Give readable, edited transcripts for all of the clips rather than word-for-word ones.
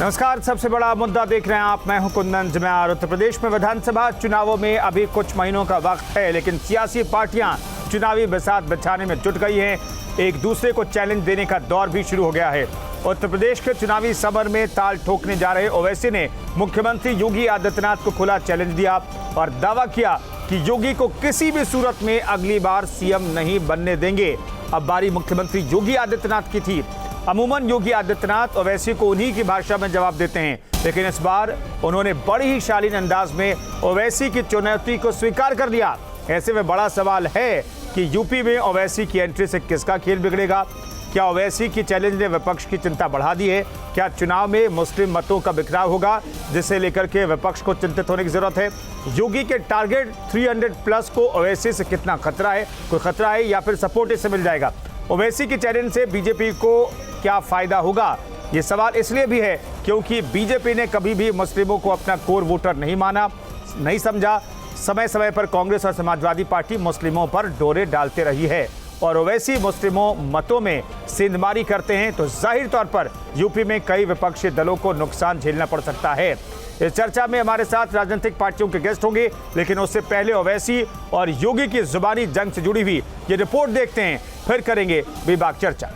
नमस्कार। सबसे बड़ा मुद्दा देख रहे हैं आप, मैं हूं कुंदन जम्यार। उत्तर प्रदेश में विधानसभा चुनावों में अभी कुछ महीनों का वक्त है, लेकिन सियासी पार्टियां चुनावी बिसात बिछाने में जुट गई हैं। एक दूसरे को चैलेंज देने का दौर भी शुरू हो गया है। उत्तर प्रदेश के चुनावी समर में ताल ठोकने जा रहे ओवैसी ने मुख्यमंत्री योगी आदित्यनाथ को खुला चैलेंज दिया और दावा किया कि योगी को किसी भी सूरत में अगली बार सीएम नहीं बनने देंगे। अब बारी मुख्यमंत्री योगी आदित्यनाथ की थी। अमूमन योगी आदित्यनाथ ओवैसी को उन्हीं की भाषा में जवाब देते हैं, लेकिन इस बार उन्होंने बड़ी ही शालीन अंदाज में ओवैसी की चुनौती को स्वीकार कर लिया। ऐसे में बड़ा सवाल है कि यूपी में ओवैसी की एंट्री से किसका खेल बिगड़ेगा। क्या ओवैसी की चैलेंज ने विपक्ष की चिंता बढ़ा दी है? क्या चुनाव में मुस्लिम मतों का बिखराव होगा, जिसे लेकर के विपक्ष को चिंतित होने की जरूरत है? योगी के टारगेट 300+ को ओवैसी से कितना खतरा है? कोई खतरा है या फिर सपोर्ट इससे मिल जाएगा? ओवैसी की चैलेंज से बीजेपी को क्या फायदा होगा? ये सवाल इसलिए भी है क्योंकि बीजेपी ने कभी भी मुस्लिमों को अपना कोर वोटर नहीं माना, नहीं समझा। समय समय पर कांग्रेस और समाजवादी पार्टी मुस्लिमों पर डोरे डालते रही है और ओवैसी मुस्लिमों मतों में सेंधमारी करते हैं तो जाहिर तौर पर यूपी में कई विपक्षी दलों को नुकसान झेलना पड़ सकता है। इस चर्चा में हमारे साथ राजनीतिक पार्टियों के गेस्ट होंगे, लेकिन उससे पहले ओवैसी और योगी की जुबानी जंग से जुड़ी हुई ये रिपोर्ट देखते हैं, फिर करेंगे बेबाक चर्चा।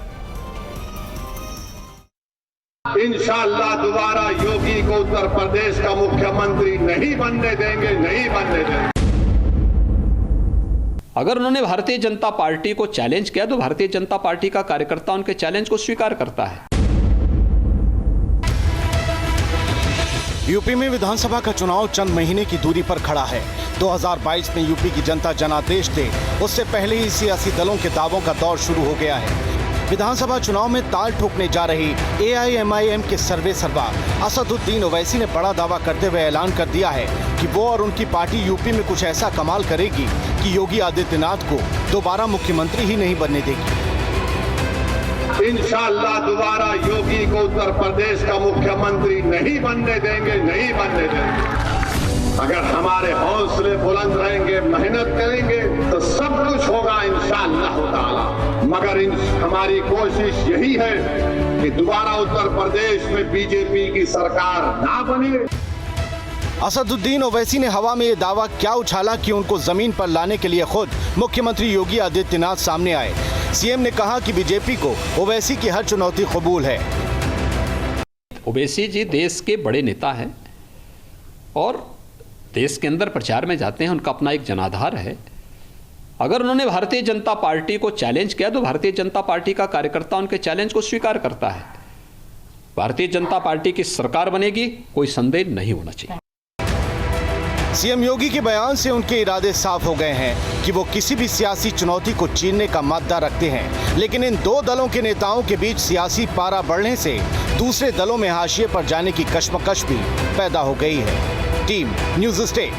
इंशाअल्लाह दोबारा योगी को उत्तर प्रदेश का मुख्यमंत्री नहीं बनने देंगे, नहीं बनने देंगे। अगर उन्होंने भारतीय जनता पार्टी को चैलेंज किया तो भारतीय जनता पार्टी का कार्यकर्ता उनके चैलेंज को स्वीकार करता है। यूपी में विधानसभा का चुनाव चंद महीने की दूरी पर खड़ा है। 2022 में यूपी की जनता जनादेश दे, उससे पहले ही सियासी दलों के दावों का दौर शुरू हो गया है। विधानसभा चुनाव में ताल ठोकने जा रही AIMIM के सर्वे सर्वा असदुद्दीन ओवैसी ने बड़ा दावा करते हुए ऐलान कर दिया है कि वो और उनकी पार्टी यूपी में कुछ ऐसा कमाल करेगी कि योगी आदित्यनाथ को दोबारा मुख्यमंत्री ही नहीं बनने देगी। इंशाअल्लाह दोबारा योगी को उत्तर प्रदेश का मुख्यमंत्री नहीं बनने देंगे, नहीं बनने देंगे। अगर हमारे हौसले बुलंद रहेंगे, मेहनत करेंगे तो सब कुछ होगा इंशाअल्लाह ताला। मगर हमारी कोशिश यही है कि दोबारा उत्तर प्रदेश में बीजेपी की सरकार ना बने। असदुद्दीन ओवैसी ने हवा में ये दावा क्या उछाला कि उनको जमीन पर लाने के लिए खुद मुख्यमंत्री योगी आदित्यनाथ सामने आए। सीएम ने कहा कि बीजेपी को ओवैसी की हर चुनौती कबूल है। ओवैसी जी देश के बड़े नेता हैं और देश के अंदर प्रचार में जाते हैं, उनका अपना एक जनाधार है। अगर उन्होंने भारतीय जनता पार्टी को चैलेंज किया तो भारतीय जनता पार्टी का कार्यकर्ता उनके चैलेंज को स्वीकार करता है। भारतीय जनता पार्टी की सरकार बनेगी, कोई संदेह नहीं होना चाहिए। सीएम योगी के बयान से उनके इरादे साफ हो गए हैं कि वो किसी भी सियासी चुनौती को चीरने का मादा रखते हैं। लेकिन इन दो दलों के नेताओं के बीच सियासी पारा बढ़ने से दूसरे दलों में हाशिए पर जाने की कश्मकश भी पैदा हो गई है। Team news state.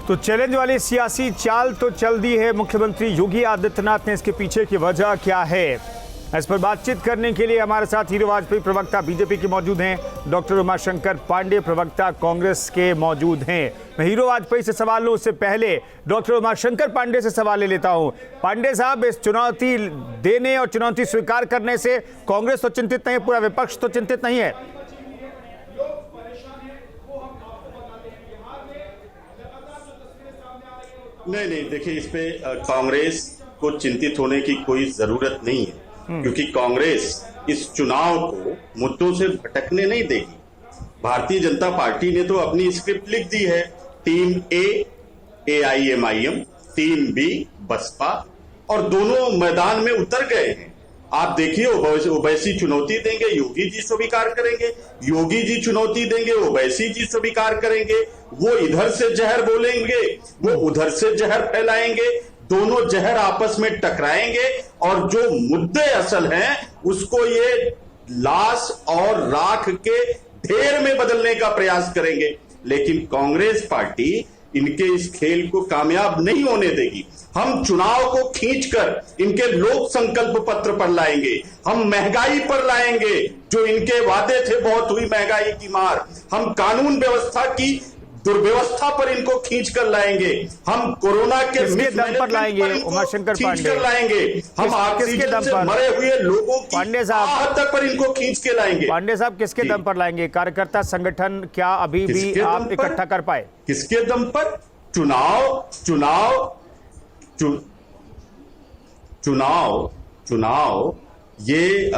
तो चैलेंज वाली सियासी चाल तो चल दी है मुख्यमंत्री योगी आदित्यनाथ ने। इसके पीछे की वजह क्या है, इस पर बातचीत करने के लिए हमारे साथ हीरो वाजपेयी प्रवक्ता बीजेपी के मौजूद हैं, डॉक्टर उमाशंकर पांडे प्रवक्ता कांग्रेस के मौजूद हैं। मैं हीरो वाजपेयी से सवाल लूं उससे पहले डॉक्टर उमाशंकर पांडे से सवाल ले लेता हूं। पांडे साहब, इस चुनौती देने और चुनौती स्वीकार करने से कांग्रेस तो चिंतित नहीं, पूरा विपक्ष तो चिंतित नहीं है? नहीं, देखिए इस पे कांग्रेस को चिंतित होने की कोई जरूरत नहीं है, क्योंकि कांग्रेस इस चुनाव को मुद्दों से भटकने नहीं देगी। भारतीय जनता पार्टी ने तो अपनी स्क्रिप्ट लिख दी है। Team A AIMIM, team B Baspa, और दोनों मैदान में उतर गए हैं। आप देखिए, ओवैसी चुनौती देंगे, योगी जी स्वीकार करेंगे, योगी जी चुनौती देंगे, ओवैसी जी स्वीकार करेंगे। वो इधर से जहर बोलेंगे, वो उधर से जहर फैलाएंगे, दोनों जहर आपस में टकराएंगे और जो मुद्दे असल हैं उसको ये लाश और राख के ढेर में बदलने का प्रयास करेंगे। लेकिन कांग्रेस पार्टी इनके इस खेल को कामयाब नहीं होने देगी। हम चुनाव को खींचकर इनके लोक संकल्प पत्र पर लाएंगे, हम महंगाई पर लाएंगे, जो इनके वादे थे बहुत हुई महंगाई की मार, हम कानून व्यवस्था की दुर्व्यवस्था पर इनको खींच कर लाएंगे, हम कोरोना के किसके दम पर लाएंगे? उमाशंकर खींच कर पांडे लाएंगे, हम किसके ऑक्सीजन दम से पर? मरे हुए लोगों की पांडे साहब, आहत पर इनको खींच के लाएंगे। पांडे साहब, किसके जी। दम पर लाएंगे? कार्यकर्ता संगठन क्या अभी भी किसके आप दम पर? इकट्ठा कर पाए? किसके दम पर? चुनाव ये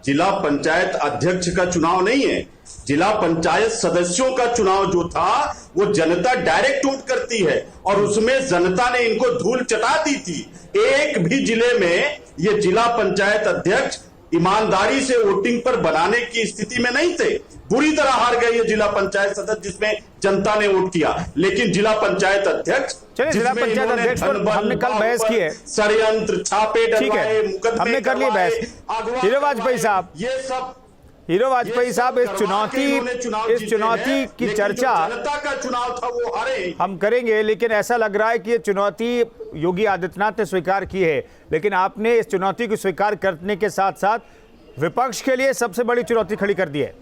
जिला पंचायत अध्यक्ष का चुनाव नहीं है। जिला पंचायत सदस्यों का चुनाव जो था वो जनता डायरेक्ट वोट करती है और उसमें जनता ने इनको धूल चटा दी थी। एक भी जिले में ये जिला पंचायत अध्यक्ष ईमानदारी से वोटिंग पर बनाने की स्थिति में नहीं थे। बुरी तरह हार गए ये जिला पंचायत सदस्य जिसमें जनता ने वोट किया। लेकिन जिला पंचायत अध्यक्ष, चलिए, जिला जिसमें पंचायत इन्होंने अध्यक्ष पर धन बल, हमने कल बहस की है। षड्यंत्र, छापे ठीक है, डलवाए, मुकदमे हमने कर ली करवाए, बहस। अगवा हीरो वाजपेयी करवाए, साहब, ये सब हीरो वाजपेयी साहब, इस चुनौती की चर्चा जनता का चुनाव था वो हारे। हम करेंगे, लेकिन ऐसा लग रहा है कि ये चुनौती योगी आदित्यनाथ ने स्वीकार की है, लेकिन आपने इस चुनौती को स्वीकार करने के साथ साथ विपक्ष के लिए सबसे बड़ी चुनौती खड़ी कर दी है।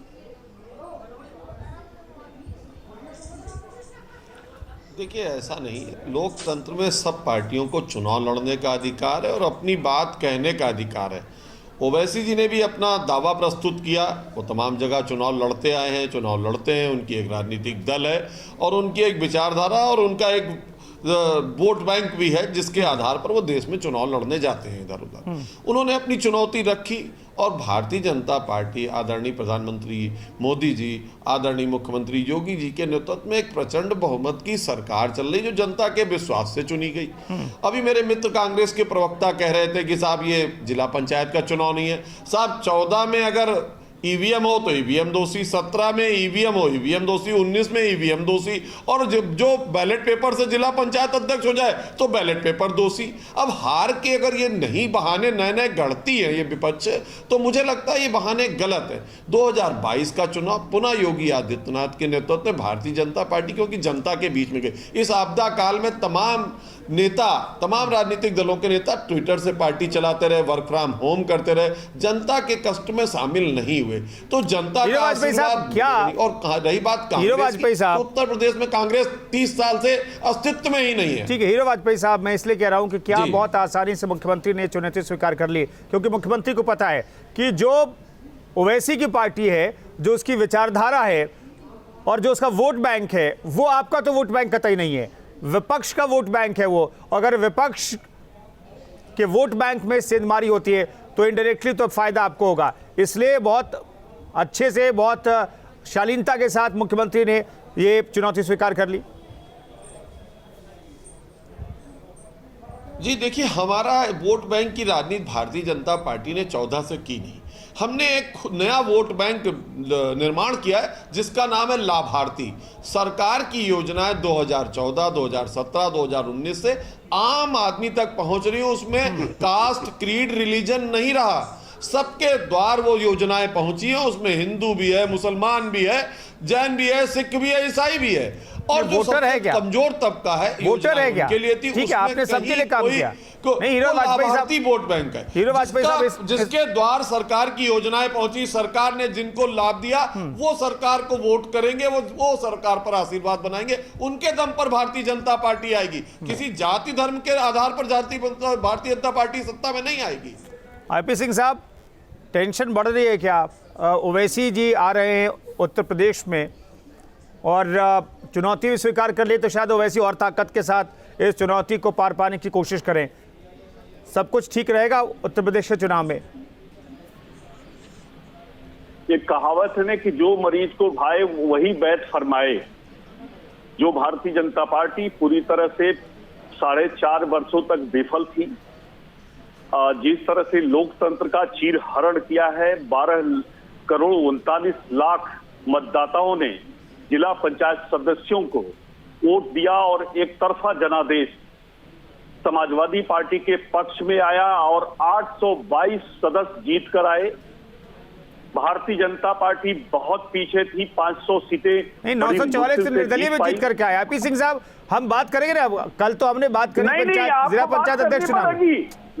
देखिए, ऐसा नहीं है। लोकतंत्र में सब पार्टियों को चुनाव लड़ने का अधिकार है और अपनी बात कहने का अधिकार है। ओवैसी जी ने भी अपना दावा प्रस्तुत किया। वो तमाम जगह चुनाव लड़ते आए हैं, चुनाव लड़ते हैं, उनकी एक राजनीतिक दल है और उनकी एक विचारधारा और उनका एक वोट बैंक भी है जिसके आधार पर वो देश में चुनाव लड़ने जाते हैं इधर उधर। उन्होंने अपनी चुनौती रखी और भारतीय जनता पार्टी, आदरणीय प्रधानमंत्री मोदी जी, आदरणीय मुख्यमंत्री योगी जी के नेतृत्व में एक प्रचंड बहुमत की सरकार चल रही जो जनता के विश्वास से चुनी गई। अभी मेरे मित्र कांग्रेस के प्रवक्ता कह रहे थे कि साहब ये जिला पंचायत का चुनाव नहीं है। साहब 14 में अगर ईवीएम हो तो ईवीएम दोषी, 17 में ईवीएम हो ईवीएम दोषी, 19 में ईवीएम दोषी और जो बैलेट पेपर से जिला पंचायत अध्यक्ष हो जाए तो बैलेट पेपर दोषी। अब हार के अगर ये नहीं बहाने नए नए गढ़ती है ये विपक्ष, तो मुझे लगता है ये बहाने गलत है। 2022 का चुनाव पुनः योगी आदित्यनाथ के नेतृत्व में भारतीय जनता पार्टी क्योंकि जनता के बीच में गई। इस आपदा काल में तमाम नेता, तमाम राजनीतिक दलों के नेता ट्विटर से पार्टी चलाते रहे, वर्क फ्रॉम होम करते रहे, जनता के कष्ट में शामिल नहीं हुए। तो जनता का आशीर्वाद क्या, और रही बात कांग्रेस की, तो उत्तर प्रदेश में कांग्रेस 30 साल से अस्तित्व में ही नहीं है। ठीक है हीरो वाजपेयी साहब, मैं इसलिए कह रहा हूं कि क्या बहुत आसानी से मुख्यमंत्री ने चुनौती स्वीकार कर ली, क्योंकि मुख्यमंत्री को पता है कि जो ओवैसी की पार्टी है, जो उसकी विचारधारा है और जो उसका वोट बैंक है, वो आपका तो वोट बैंक कतई नहीं है, विपक्ष का वोट बैंक है वो। अगर विपक्ष के वोट बैंक में सेंधमारी होती है तो इनडायरेक्टली तो फायदा आपको होगा। इसलिए बहुत अच्छे से, बहुत शालीनता के साथ मुख्यमंत्री ने ये चुनौती स्वीकार कर ली। जी देखिए, हमारा वोट बैंक की राजनीति भारतीय जनता पार्टी ने 14 से की नहीं। हमने एक नया वोट बैंक निर्माण किया है जिसका नाम है लाभार्थी। सरकार की योजनाएं 2014, 2017, 2019 से आम आदमी तक पहुंच रही है। उसमें कास्ट, क्रीड, रिलीजन नहीं रहा, सबके द्वार वो योजनाएं पहुंची हैं। उसमें हिंदू भी है, मुसलमान भी है, जैन भी है, सिख भी है, ईसाई भी है। और जो वोटर है क्या, कमजोर तबका है, वोटर है क्या, के लिए थी, ठीक है, आपने सबके लिए काम किया। नहीं, हीरो वाजपेयी साहब वोट बैंक है, हीरो वाजपेयी साहब, जिसके द्वार सरकार की योजनाएं पहुंची, सरकार ने जिनको लाभ दिया वो सरकार को वोट करेंगे, वो सरकार पर आशीर्वाद बनाएंगे, उनके दम पर भारतीय जनता पार्टी आएगी। किसी जाति धर्म के आधार पर भारतीय जनता पार्टी सत्ता में नहीं आएगी। आईपी सिंह साहब, टेंशन बढ़ रही है क्या? ओवैसी जी आ रहे हैं उत्तर प्रदेश में और चुनौती भी स्वीकार कर ली, तो शायद ओवैसी और ताकत के साथ इस चुनौती को पार पाने की कोशिश करें। सब कुछ ठीक रहेगा उत्तर प्रदेश के चुनाव में? एक कहावत है ना कि जो मरीज को भाए वही वैद्य फरमाए। जो भारतीय जनता पार्टी पूरी तरह से 4.5 वर्षों तक विफल थी, जिस तरह से लोकतंत्र का चीरहरण किया है, 12 करोड़ 39 लाख मतदाताओं ने जिला पंचायत सदस्यों को वोट दिया और एक तरफा जनादेश समाजवादी पार्टी के पक्ष में आया और 822 सदस्य जीत कर आए। भारतीय जनता पार्टी बहुत पीछे थी, 500 सीटें नहीं, 944 से निर्दलीय में जीत करके आया। आईपी सिंह साहब, हम बात करेंगे ना, कल तो हमने बात करी जिला पंचायत अध्यक्ष चुनाव।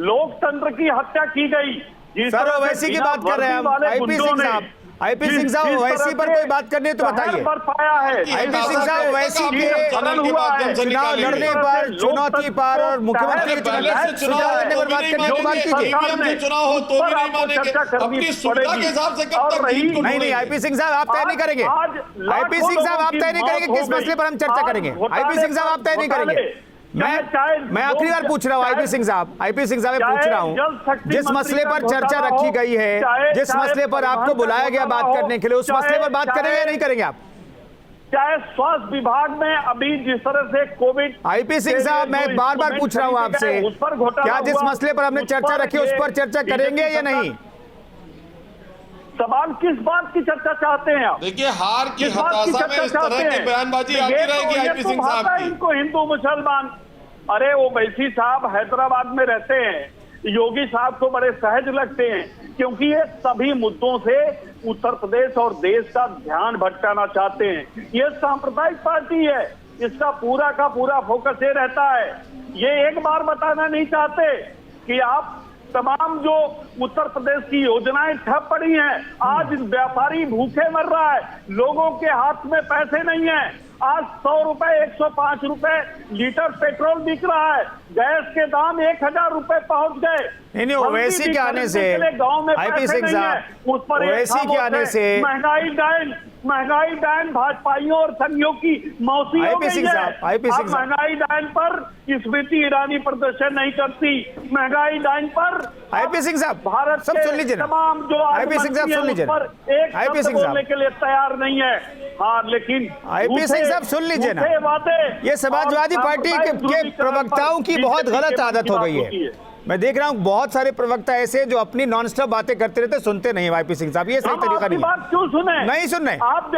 लोकतंत्र की हत्या की गई। सर ओवैसी की बात कर रहे हैं हम। आईपी सिंह साहब, आईपी सिंह साहब, ओवैसी पर कोई बात करनी है तो बताइए। पाया है आईपी सिंह साहब, ओवैसी के चुनाव लड़ने पर, चुनौती पर और मुख्यमंत्री के चुनाव लड़ने पर बात करने की बात कीजिए। चुनाव हो तो भी नहीं मानेंगे, अपनी सुविधा के हिसाब से कब तक नहीं, आईपी सिंह साहब आप तय नहीं करेंगे। आईपी सिंह साहब आप तय नहीं करेंगे किस मसले पर हम चर्चा करेंगे। आईपी सिंह साहब आप तय नहीं करेंगे। मैं आखिरी बार पूछ रहा हूँ आईपी सिंह साहब, आईपी सिंह साहब पूछ रहा हूँ, जिस मसले पर चर्चा रखी गई है, जिस मसले पर आपको बुलाया गया बात करने के लिए, उस मसले पर बात करेंगे या नहीं करेंगे आप? चाहे स्वास्थ्य विभाग में अभी जिस तरह से कोविड, आईपी सिंह साहब मैं बार बार पूछ रहा हूँ आपसे, क्या जिस मसले पर हमने चर्चा रखी उस पर चर्चा करेंगे या नहीं? सवाल किस बात की चर्चा चाहते हैं आप? देखिए, हार की हताशा में इस तरह की बयानबाजी आती रहेगी आईपी सिंह साहब की। इनको हिंदू मुसलमान, अरे ओवैसी साहब हैदराबाद में रहते हैं, योगी साहब को बड़े सहज लगते हैं क्योंकि ये सभी मुद्दों से उत्तर प्रदेश और देश का ध्यान भटकाना चाहते हैं। ये सांप्रदायिक पार्टी है, इसका पूरा का पूरा फोकस ये रहता है, ये एक बार बताना नहीं चाहते कि आप तमाम जो उत्तर प्रदेश की योजनाएं ठप पड़ी हैं, आज व्यापारी भूखे मर रहा है, लोगों के हाथ में पैसे नहीं है। आज 100 रुपए 105 रुपए लीटर पेट्रोल बिक रहा है, गैस के दाम 1000 रुपए पहुंच गए। नहीं, ओवैसी के आने से आईपी सिंह साहब, उस पर ओवैसी के आने से महंगाई डायन भाजपाइयों और संघियों की मौसी हो गई है। आईपी सिंह साहब, महंगाई डायन पर स्मृति ईरानी प्रदर्शन नहीं करती, महंगाई डायन पर आईपी सिंह साहब भारत सब सुन लीजिए ना, तमाम जो आईपी सिंह साहब सुन लीजिए, आईपी सिंह बोलने के लिए तैयार नहीं है। हाँ, लेकिन आईपी सिंह साहब सुन लीजिए ना, ये समाजवादी पार्टी के प्रवक्ताओं की बहुत गलत आदत हो गई है। मैं देख रहा हूँ बहुत सारे प्रवक्ता ऐसे जो अपनी नॉन स्टॉप बातें करते रहते, सुनते नहीं आईपी सिंह साहब, ये सही तरीका नहीं है। बात क्यों सुने? नहीं सुनने आप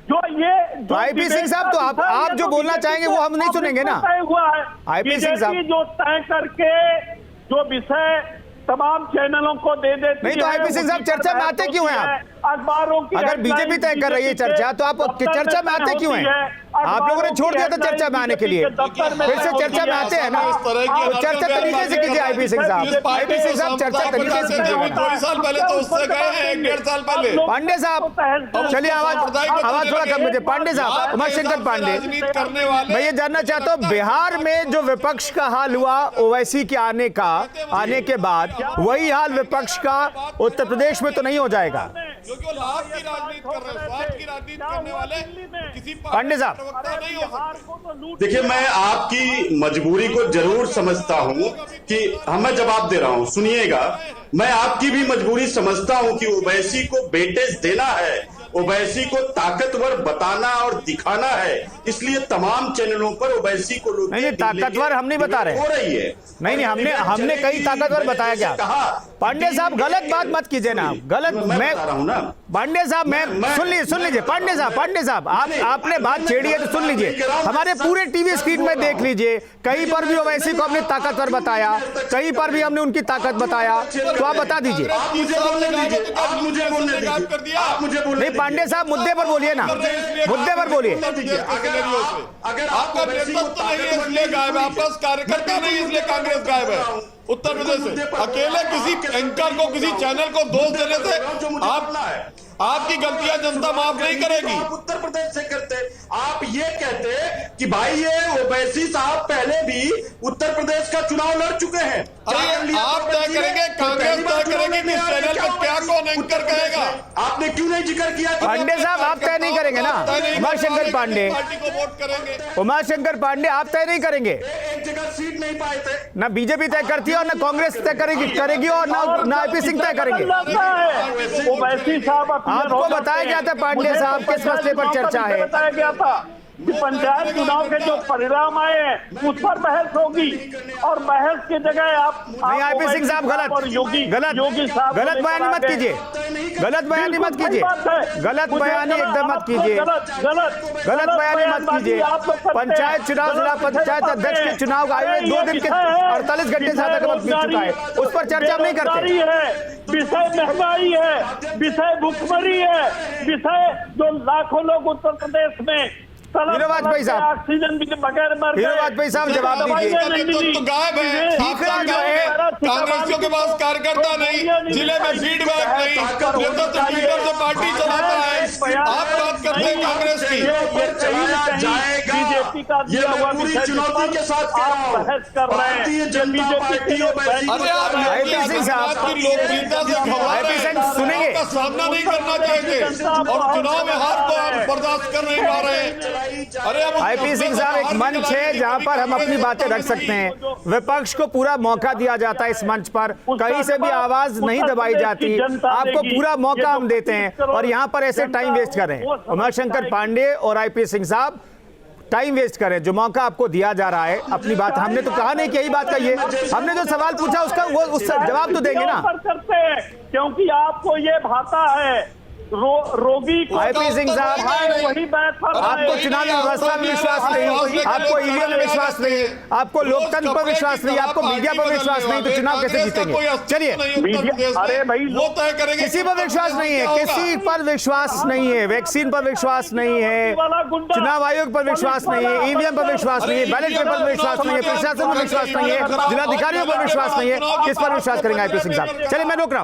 जो ये तो आईपी सिंह साहब, तो आप जो बोलना चाहेंगे वो हम नहीं सुनेंगे ना। हुआ है आईपी सिंह साहब जो तय करके जो विषय तमाम चैनलों को दे देती नहीं, तो आईपी सिंह साहब चर्चा में आते क्यों हैं आप? अखबारों की अगर बीजेपी तय कर रही है चर्चा, तो आप चर्चा में आते क्यों हैं? आप लोगों ने छोड़ दिया था चर्चा में आने के लिए, फिर से चर्चा में आते हैं ना, तो चर्चा तरीके से कीजिए आईपी सिंह साहब। आईपी सिंह साहब चर्चा तरीके से कीजिए। 2 साल पहले तो उससे गए हैं, 1.5 साल पहले। पांडे साहब चलिए, आवाज थोड़ा कम कीजिए। पांडे साहब, उमाशंकर पांडे, मैं ये जानना चाहता हूँ, बिहार में जो विपक्ष का हाल हुआ ओवैसी के आने के बाद, वही हाल विपक्ष का उत्तर प्रदेश में तो नहीं हो जाएगा? क्योंकि वो लाभ की राजनीति कर रहे हैं, स्वार्थ की राजनीति करने वाले किसी पांडे साहब नहीं हो सकते। देखिए, मैं आपकी मजबूरी को जरूर समझता हूं कि मैं जवाब दे रहा हूं, सुनिएगा। मैं आपकी भी मजबूरी समझता हूं कि ओवैसी को वेटेज देना है, ओवैसी को ताकतवर बताना और दिखाना है, इसलिए तमाम चैनलों पर ओवैसी को लोग नहीं, ताकतवर हम नहीं बता रहे हो रही है। नहीं, हमने कई ताकतवर बताया गया। पांडे साहब गलत बात मत कीजिए ना, गलत। मैं बता रहा हूं ना पांडे साहब, मैं सुन लीजिए पांडे साहब आपने बात छेड़ी है तो सुन लीजिए। हमारे पूरे टीवी स्क्रीन में देख लीजिए, कहीं पर भी ओवैसी को हमने ताकतवर बताया, कहीं पर भी हमने उनकी ताकत बताया, तो आप बता दीजिए। नहीं पांडे साहब, मुद्दे पर बोलिए ना, मुद्दे पर बोलिए। अगर आपका नेतृत्व नहीं है इसलिए गायब है, आपका कार्यकर्ता नहीं है इसलिए कांग्रेस गायब है उत्तर प्रदेश से। अकेले किसी एंकर को, किसी चैनल को दोष देने से आपकी गलतियां जनता माफ नहीं करेगी। आप उत्तर प्रदेश से करते, आप ये कहते कि भाई ये ओवैसी साहब पहले भी उत्तर प्रदेश का चुनाव लड़ चुके हैं। अरे आप तय करेंगे, कांग्रेस तय करेगी कि इस चैनल पर क्या कौन एंकर कहेगा। आपने क्यों नहीं जिक्र किया? पांडे साहब आप तय नहीं करेंगे ना? उमाशंकर पांडे, पार्टी को वोट करेंगे। उमाशंकर पांडे आप तय नहीं करेंगे? एक जगह सीट नहीं पाए थे। ना बीजेपी तय करती है और ना कांग्रेस तय करेगी और ना आईपी सिंह तय करेंगे। ओवैसी साहब आपको बताया गया था पांडे साहब किस मसले पर चर्चा है? बताया गया था कि पंचायत चुनाव के जो परिणाम आए हैं उस पर बहस होगी, और बहस की जगह आप नहीं, आईपी सिंह साहब योगी साहब गलत बयानी मत कीजिए, गलत बयानी मत कीजिए, गलत बयानी एकदम मत कीजिए, गलत बयानी मत कीजिए। पंचायत चुनाव, जिला पंचायत अध्यक्ष के चुनाव का आयु 2 दिन के 48 घंटे से ज्यादा का वक्त बीत चुका है, उस पर चर्चा नहीं करते। विषय महंगाई है, विषय भुखमरी है, विषय जो लाखों लोग उत्तर प्रदेश में हीरो वाजपेयी साहब, ऑक्सीजन के बगैर मर हीरो वाजपेयी साहब जवाब दीजिए। तो गायब है, तीसरा आप जो है, कांग्रेसियों के पास कार्यकर्ता नहीं, जिले में फीडबैक नहीं, नेतृत्व ट्विटर से पार्टी चलाता है। आप बात करते हैं कांग्रेस की, बीजेपी का दिया हुआ विषय चुनौती के साथ आप बहस कर रहे हैं। अरे आप आईपी सिंह साहब, की लोकप्रियता से घबरा आईपी रहे सिंह हैं, सुनेंगे? आपका सामना नहीं करना चाहते और चुनाव में हार को आप बर्दाश्त कर नहीं पा रहे हैं। अरे अब आईपी सिंह साहब, एक मंच है जहां पर हम अपनी बातें रख सकते हैं। विपक्ष को पूरा मौका दिया जाता है इस मंच पर, कहीं से भी आवाज नहीं दबाई जाती, आपको पूरा मौका हम देते हैं और यहां पर ऐसे टाइम वेस्ट कर रहे हैं। उमाशंकर पांडे और आईपी सिंह साहब टाइम वेस्ट करें, जो मौका आपको दिया जा रहा है अपनी बात, हमने तो कहा नहीं कि यही बात कहिए, हमने जो सवाल पूछा उसका वो उस जवाब तो देंगे ना। करते हैं क्योंकि आपको ये भाता है रोगी को। आईपी सिंह साहब, वही बात आपको चुनावी व्यवस्था में विश्वास नहीं, आपको ईवीएम में विश्वास नहीं, आपको लोकतंत्र पर विश्वास नहीं, आपको मीडिया पर विश्वास नहीं, तो चुनाव कैसे जीतेंगे? चलिए, अरे भाई वो तय करेंगे। किसी पर विश्वास नहीं है, किसी पर विश्वास नहीं है, वैक्सीन पर विश्वास नहीं है, चुनाव आयोग पर विश्वास नहीं है, ईवीएम पर विश्वास नहीं है, बैलेट पेपर पर विश्वास नहीं है, प्रशासन पर विश्वास नहीं है, जिलाधिकारियों पर विश्वास नहीं है, किस पर विश्वास करेंगे आईपी सिंह साहब? चलिए, मैं रोक रहा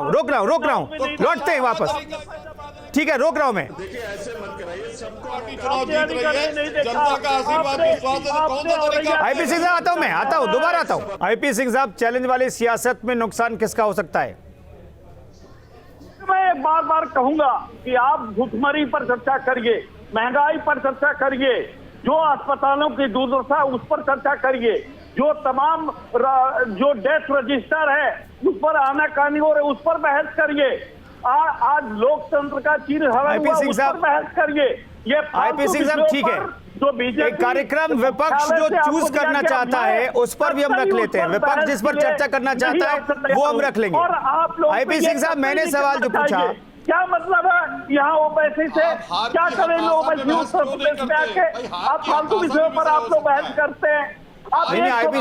हूँ, लौटते हैं वापस। ठीक है, रोक रहा हूं मैं। पार्टी चुनाव जीत रही है, जनता का आशीर्वाद विश्वास है, तो कौन सा तरीका? आईपी सिंह साहब, आता हूं, दोबारा आता हूं। आईपी सिंह साहब, चैलेंज वाली सियासत में नुकसान किसका हो सकता है? मैं बार बार कहूंगा कि आप भुखमरी पर चर्चा करिए, महंगाई पर चर्चा करिए, जो अस्पतालों की दुर्दशा उस पर चर्चा करिए, जो तमाम जो डेथ रजिस्टर है उस पर आनाकानी हो रही उस पर बहस करिए, आज लोकतंत्र का चीरहरण हुआ उस पर बहस करिए। ये आईपी सिंह साहब, ठीक है, जो बीजेपी एक कार्यक्रम विपक्ष जो चूज करना चाहता है उस पर भी हम रख लेते हैं, विपक्ष जिस पर चर्चा करना चाहता है वो हम रख लेंगे। आईपी सिंह साहब, मैंने सवाल जो पूछा, क्या मतलब है यहाँ ओवैसी से क्या करेंगे? ओवैसी उत्तर प्रदेश में आके आप फालतू विषयों पर आप लोग बहस करते हैं। नहीं, आईपी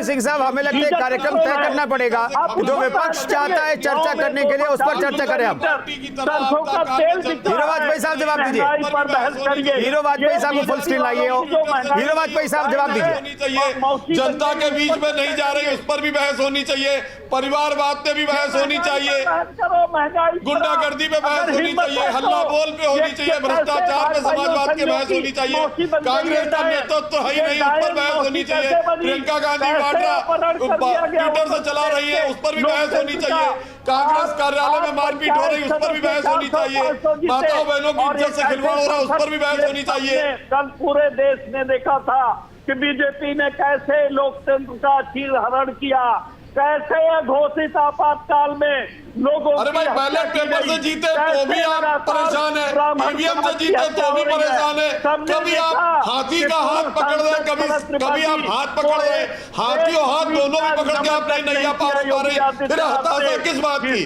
सिंह साहब, हमें लगता है कार्यक्रम तय करना पड़ेगा, जो विपक्ष चाहता है चर्चा करने के लिए उस पर चर्चा करें हम। सरसों का तेल हीरो वाजपेयी साहब जवाब दीजिए, हीरो वाजपेयी साहब को फुल स्क्रीन लाइए, हीरो वाजपेयी साहब जवाब दीजिए। जनता के बीच में नहीं जा रही, उस पर भी बहस होनी चाहिए, परिवारवाद पे भी बहस होनी चाहिए, गुंडागर्दी पे बहस होनी चाहिए, हल्ला बोल पे होनी चाहिए, भ्रष्टाचार पे समाजवाद के बहस होनी चाहिए, कांग्रेस का नेतृत्व तो है ही नहीं, उस पर बहस होनी चाहिए, प्रियंका गांधी वाड्रा ट्विटर से चला रही है, उस पर भी बहस होनी चाहिए, कांग्रेस कार्यालय में मारपीट हो रही है, उस पर भी बहस होनी चाहिए, माताओं बहनों की इज्जत से खिलवाड़ हो रहा है, उस पर भी बहस होनी चाहिए। कल पूरे देश ने देखा था कि बीजेपी ने कैसे लोकतंत्र का चीरहरण किया, कैसे घोषित आपातकाल में लोगों। अरे भाई, बैलेट पेपर से जीते तो भी आप परेशान है, ईवीएम से जीते तो भी परेशान है, कभी आप हाथी का हाथ पकड़ रहे, कभी आप हाथ पकड़ रहे, हाथी और हाथ दोनों भी पकड़ के आप नहीं पा रहे, फिर हताशा किस बात की?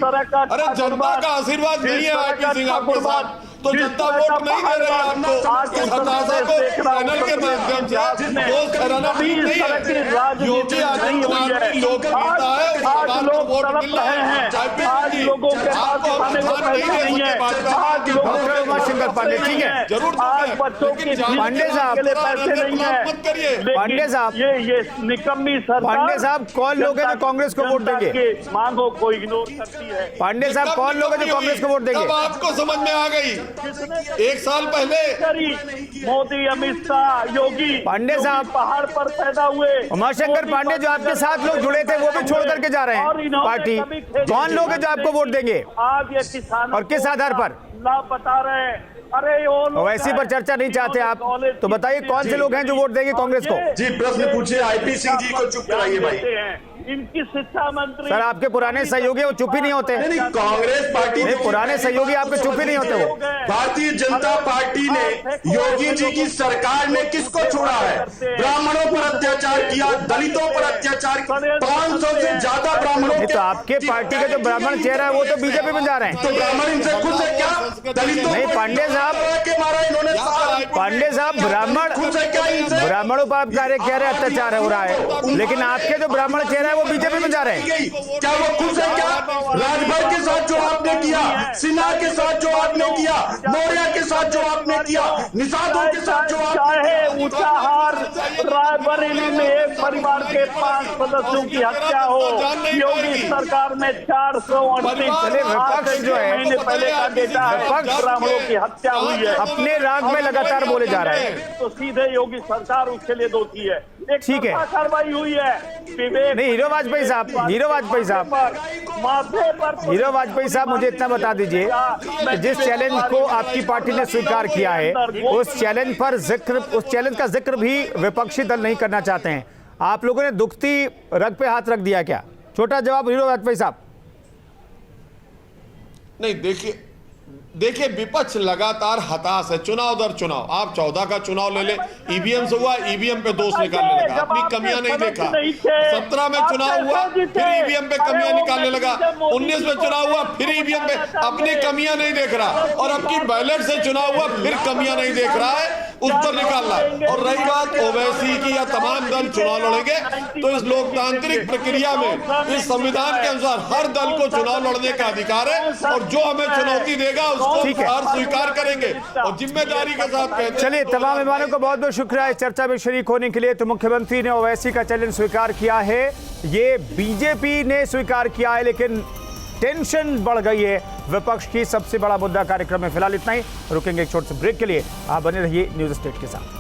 अरे जनता का आशीर्वाद नहीं है आईपी सिंह आपके साथ, तो जनता वोट नहीं दे रही है आपको। इस हताशा को पैनल के माध्यम से दोष ठहराना ठीक नहीं है। योगी आदित्यनाथ की लोकप्रियता है, उसके बाद वोट मिल रहे हैं, आज लोगों के पास खाने को पैसे नहीं है, आज लोगों के उमाशंकर पांडे, ठीक है, जरूर आज बच्चों की पांडे साहब के लिए पैसे नहीं है, मत करिए। पांडे साहब, ये निकम्मी सरकार। पांडे साहब, कौन लोग हैं जो कांग्रेस को वोट देंगे? मांगों को इग्नोर करती है। पांडे साहब, कौन लोग हैं जो कांग्रेस को वोट देंगे? तब आपको समझ में आ गई, एक साल पहले मोदी, अमित शाह, योगी पांडे साहब, पहाड़ पर पैदा हुए। उमाशंकर पांडे, जो आपके साथ लोग जुड़े थे वो भी छोड़ करके जा रहे हैं पार्टी, कौन लोग हैं जो आपको वोट देंगे आज ये किसान और किस आधार पर? ना बता रहे हैं। अरे ओवैसी पर चर्चा नहीं चाहते आप, तो बताइए कौन से लोग हैं जो वोट देंगे कांग्रेस को? जी, प्रश्न पूछिए, आईपी सिंह जी को चुप कराइए भाई। इनकी शिक्षा मंत्री सर, आपके पुराने सहयोगी वो चुप ही नहीं होते। नहीं, कांग्रेस पार्टी नहीं, पुराने सहयोगी आपके चुप ही नहीं होते वो। भारतीय जनता पार्टी ने, योगी जी की सरकार ने किसको छोड़ा है? ब्राह्मणों पर अत्याचार किया, दलितों पर अत्याचार किया, 500 से ज्यादा ब्राह्मणों तो आपके पार्टी का जो ब्राह्मण चेहरा है वो तो बीजेपी में जा रहे हैं। तो ब्राह्मण इनसे खुश है क्या? दलितों नहीं, पांडे साहब ब्राह्मणों पर आप कह रहे अत्याचार हो रहा है, लेकिन आपके जो ब्राह्मण चेहरा है वो बीजेपी में जा रहे हैं। क्या वो खुश है? क्या राजभर के साथ जो आपने किया, सिन्हा के साथ जो आपने किया, मौर्य के साथ जो आपने किया, निषादों के साथ जो चाहे ऊंचाहार रायबरेली में एक परिवार के 5 सदस्यों की हत्या हो, योगी सरकार में 438 विपक्ष जो है महीने पहले का डेटा है, ब्राह्मणों की हत्या हुई है। अपने राग में लगातार बोले जा रहा है, तो सीधे योगी सरकार उसके लिए दोषी है। एक ठीक है, कार्रवाई हुई है विवेक नहीं हीरो वाजपेयी साहब मुझे इतना बता दीजिए कि जिस चैलेंज को आपकी पार्टी ने स्वीकार किया है, उस चैलेंज का जिक्र भी विपक्षी दल नहीं करना चाहते हैं। आप लोगों ने दुखती रग पे हाथ रख दिया क्या? छोटा जवाब हीरो वाजपेयी साहब। नहीं, देखिए विपक्ष लगातार हताश है चुनाव दर चुनाव। आप 14 का चुनाव ले ले, ईवीएम से हुआ, ईवीएम पे दोष निकालने लगा, अपनी कमियां नहीं देखा। 17 में चुनाव हुआ, फिर ईवीएम पे कमियां निकालने लगा। 19 में चुनाव हुआ, फिर ईवीएम पे अपनी कमियां नहीं देख रहा, और अब की बैलेट से चुनाव हुआ, फिर कमियां नहीं देख रहा है, उस पर निकालना है। और रही बात ओवैसी की या तमाम दल चुनाव लड़ेंगे, तो इस लोकतांत्रिक प्रक्रिया में इस संविधान के अनुसार हर दल को चुनाव लड़ने का अधिकार है, और जो हमें चुनौती देगा उसको हार स्वीकार करेंगे और जिम्मेदारी के साथ कहते हैं। चलिए, तमाम मेहमानों को बहुत बहुत शुक्रिया इस चर्चा में शरीक होने के लिए। तो मुख्यमंत्री ने ओवैसी का चैलेंज स्वीकार किया है, ये बीजेपी ने स्वीकार किया है, लेकिन टेंशन बढ़ गई है विपक्ष की। सबसे बड़ा मुद्दा कार्यक्रम में फिलहाल इतना ही। रुकेंगे एक छोटे से ब्रेक के लिए, आप बने रहिए न्यूज़ स्टेट के साथ।